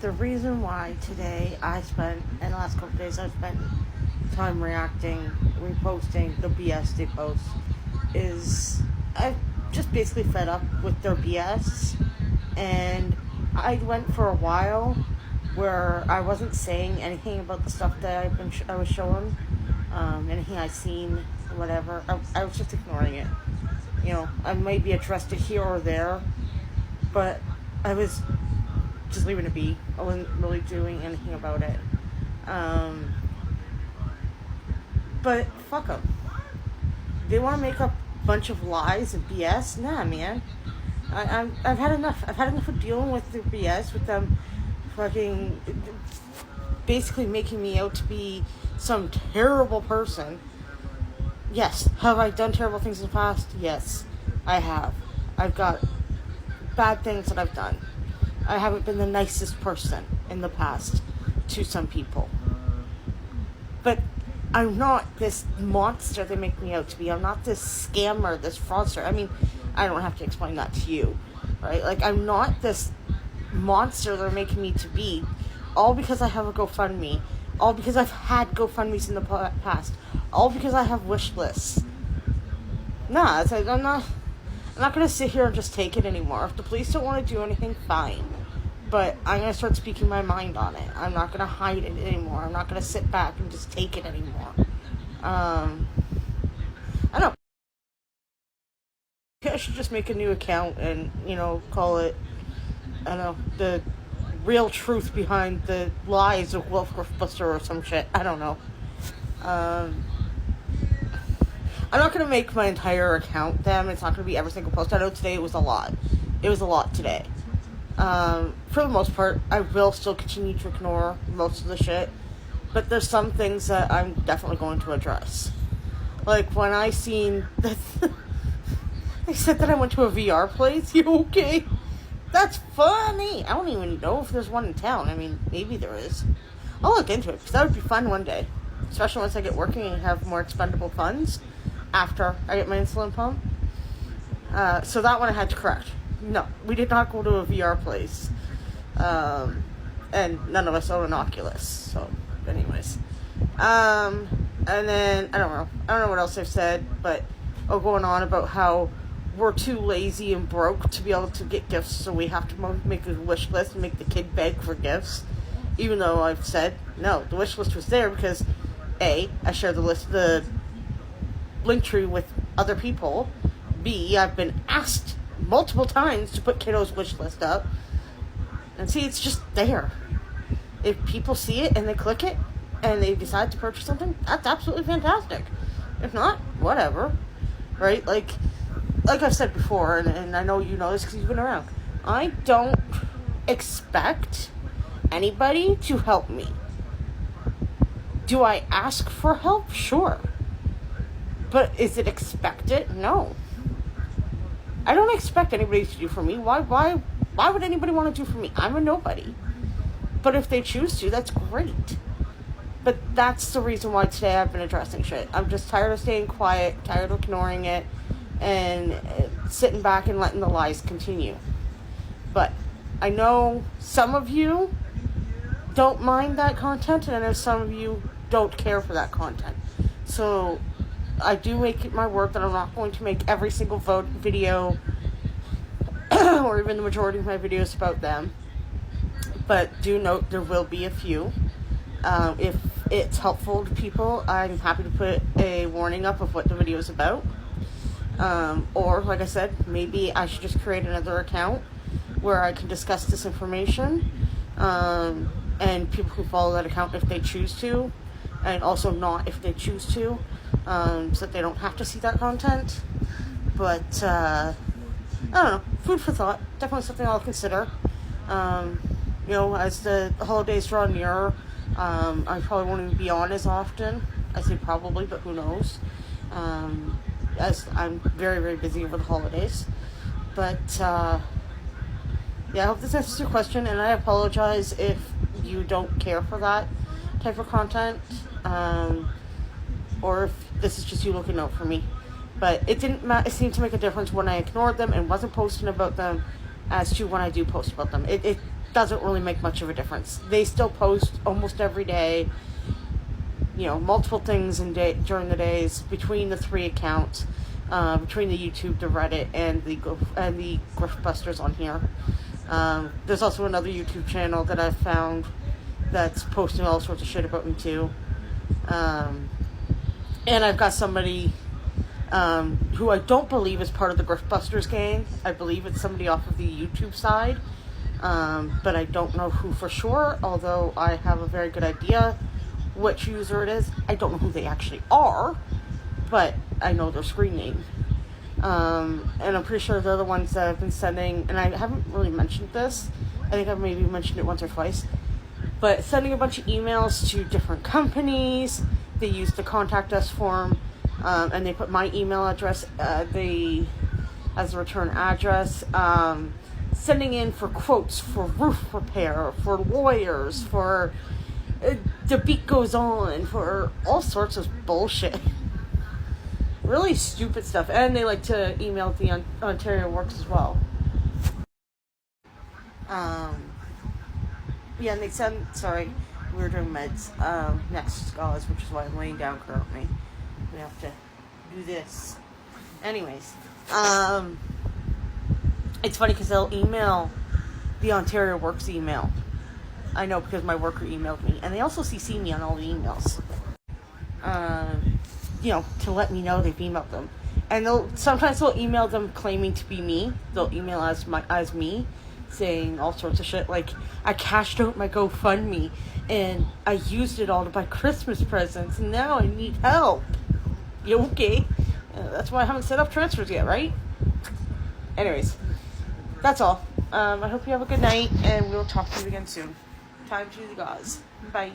The reason why today in the last couple of days, I spent time reacting, reposting the BS they post is I'm just basically fed up with their BS. And I went for a while where I wasn't saying anything about the stuff that I was showing, anything I seen, whatever. I was just ignoring it. I might be addressed it here or there, but I was just leaving it be. I wasn't really doing anything about it. But fuck them. They want to make up a bunch of lies and BS. Nah, man. I've had enough. I've had enough of dealing with the BS, with them fucking basically making me out to be some terrible person. Yes. Have I done terrible things in the past? Yes, I have. I've got bad things that I've done. I haven't been the nicest person in the past to some people. But I'm not this monster they make me out to be. I'm not this scammer, this fraudster. I mean, I don't have to explain that to you, right? Like, I'm not this monster they're making me to be, all because I have a GoFundMe, all because I've had GoFundMes in the past, all because I have wish lists. Nah, it's like, I'm not going to sit here and just take it anymore. If the police don't want to do anything, fine. But I'm going to start speaking my mind on it. I'm not going to hide it anymore. I'm not going to sit back and just take it anymore. I don't know. I should just make a new account and, call it, I don't know, the real truth behind the lies of Wolfbuster or some shit. I don't know. I'm not going to make my entire account them. It's not going to be every single post. I know today it was a lot. It was a lot today. For the most part, I will still continue to ignore most of the shit. But there's some things that I'm definitely going to address. Like when I seen that they said that I went to a VR place. You okay? That's funny. I don't even know if there's one in town. I mean, maybe there is. I'll look into it because that would be fun one day. Especially once I get working and have more expendable funds after I get my insulin pump. So that one I had to correct. No, we did not go to a VR place. And none of us own an Oculus. So, anyways. And then, I don't know what else I've said, but going on about how we're too lazy and broke to be able to get gifts, so we have to make a wish list and make the kid beg for gifts. Even though I've said, no, the wish list was there because, A, I shared the link tree with other people. B, I've been asked multiple times to put kiddos' wish list up. And see, it's just there. If people see it and they click it and they decide to purchase something, that's absolutely fantastic. If not, whatever. Right? Like I've said before, and I know you know this because you've been around, I don't expect anybody to help me. Do I ask for help? Sure. But is it expected? No. I don't expect anybody to do for me. Why would anybody want to do for me? I'm a nobody. But if they choose to, that's great. But that's the reason why today I've been addressing shit. I'm just tired of staying quiet, tired of ignoring it, and sitting back and letting the lies continue. But I know some of you don't mind that content, and I know some of you don't care for that content. So I do make it my work that I'm not going to make every single video or even the majority of my videos about them. But do note there will be a few. If it's helpful to people, I'm happy to put a warning up of what the video is about. Or, like I said, maybe I should just create another account where I can discuss this information. And people can follow that account if they choose to. And also not if they choose to. So that they don't have to see that content. But, I don't know. Food for thought. Definitely something I'll consider. As the holidays draw nearer, I probably won't even be on as often. I say probably, but who knows. As I'm very, very busy over the holidays. But, I hope this answers your question, and I apologize if you don't care for that type of content, or if this is just you looking out for me. But it didn't seem to make a difference when I ignored them and wasn't posting about them as to when I do post about them. It doesn't really make much of a difference. They still post almost every day, multiple things during the days between the 3 accounts, between the YouTube, the Reddit, and the Griftbusters on here. There's also another YouTube channel that I've found that's posting all sorts of shit about me too. And I've got somebody who I don't believe is part of the Griftbusters gang. I believe it's somebody off of the YouTube side, but I don't know who for sure, although I have a very good idea which user it is. I don't know who they actually are, but I know their screen name. And I'm pretty sure they're the ones that have been sending, and I haven't really mentioned this, I think I've maybe mentioned it once or twice, but sending a bunch of emails to different companies. They use the contact us form, and they put my email address as the return address, sending in for quotes for roof repair, for lawyers, for The Beat Goes On, for all sorts of bullshit. Really stupid stuff. And they like to email the Ontario Works as well. Yeah, and they send, sorry, we were doing meds next, scholars, which is why I'm laying down currently. We have to do this. Anyways, it's funny because they'll email the Ontario Works email. I know because my worker emailed me. And they also CC me on all the emails. To let me know they've emailed them. And sometimes they'll email them claiming to be me. They'll email as me, saying all sorts of shit. Like, I cashed out my GoFundMe, and I used it all to buy Christmas presents, and now I need help. You okay? That's why I haven't set up transfers yet, right? Anyways, that's all. I hope you have a good night, and we'll talk to you again soon. Time to the gauze. Bye.